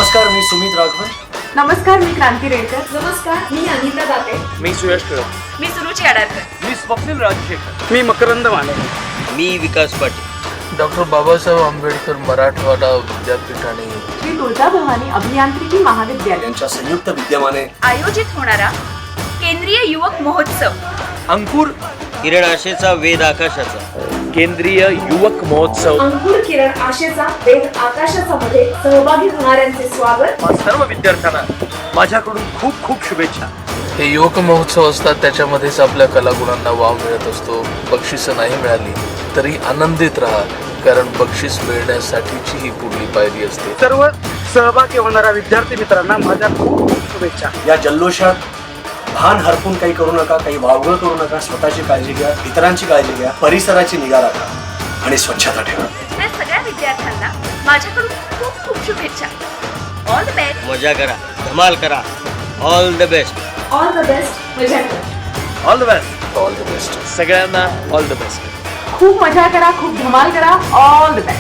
नमस्कार, मी सुमित राघवन. नमस्कार, मी क्रांती रेडकर. नमस्कार, मी अनिता दाते. मी सुयश टिळक. मी सुरुची अडारकर. मी स्वप्नील राजशेखर. मी मकरंद माने. मी विकास पाटील. डॉक्टर बाबासाहेब आंबेडकर मराठवाडा विद्यापीठ आणि श्री तुळजाभवानी अभियांत्रिकी महाविद्यालय यांच्या संयुक्त विद्यमाने आयोजित होणारा केंद्रीय युवक महोत्सव अंकुर किरण आशेचा वेध आकाशाचा केंद्रीय युवक महोत्सव. अंकुर किरण आशेचा वेध आकाशाचा मध्ये सहभागी होणाऱ्यांचे स्वागत. सर्व विद्यार्थ्यांना माझ्याकडून खूप खूप शुभेच्छा. हे युवक महोत्सव असतात, त्याच्यामध्येच आपल्या कलागुणांना वाव मिळत असतो. बक्षिसं नाही मिळाली तरी आनंदित राहा, कारण बक्षीस मिळण्यासाठीची ही पुढली पायरी असते. सर्व सहभागी होणाऱ्या विद्यार्थी मित्रांना माझ्या खूप खूप शुभेच्छा. या जल्लोषात भान हरपून काही करू नका, काही वावगं करू नका. स्वतःची काळजी घ्या, इतरांची काळजी घ्या, परिसराची निगा राखा आणि स्वच्छता ठेवा. त्या सगळ्या विद्यार्थ्यांना माझ्याकडून खूप खूप शुभेच्छा. All the best. मजा करा, धमाल करा. All the best. All the best. मजा करा. All the best. All the best. सगळ्यांना ऑल द बेस्ट. खूप मजा करा, खूप धमाल करा. All the best.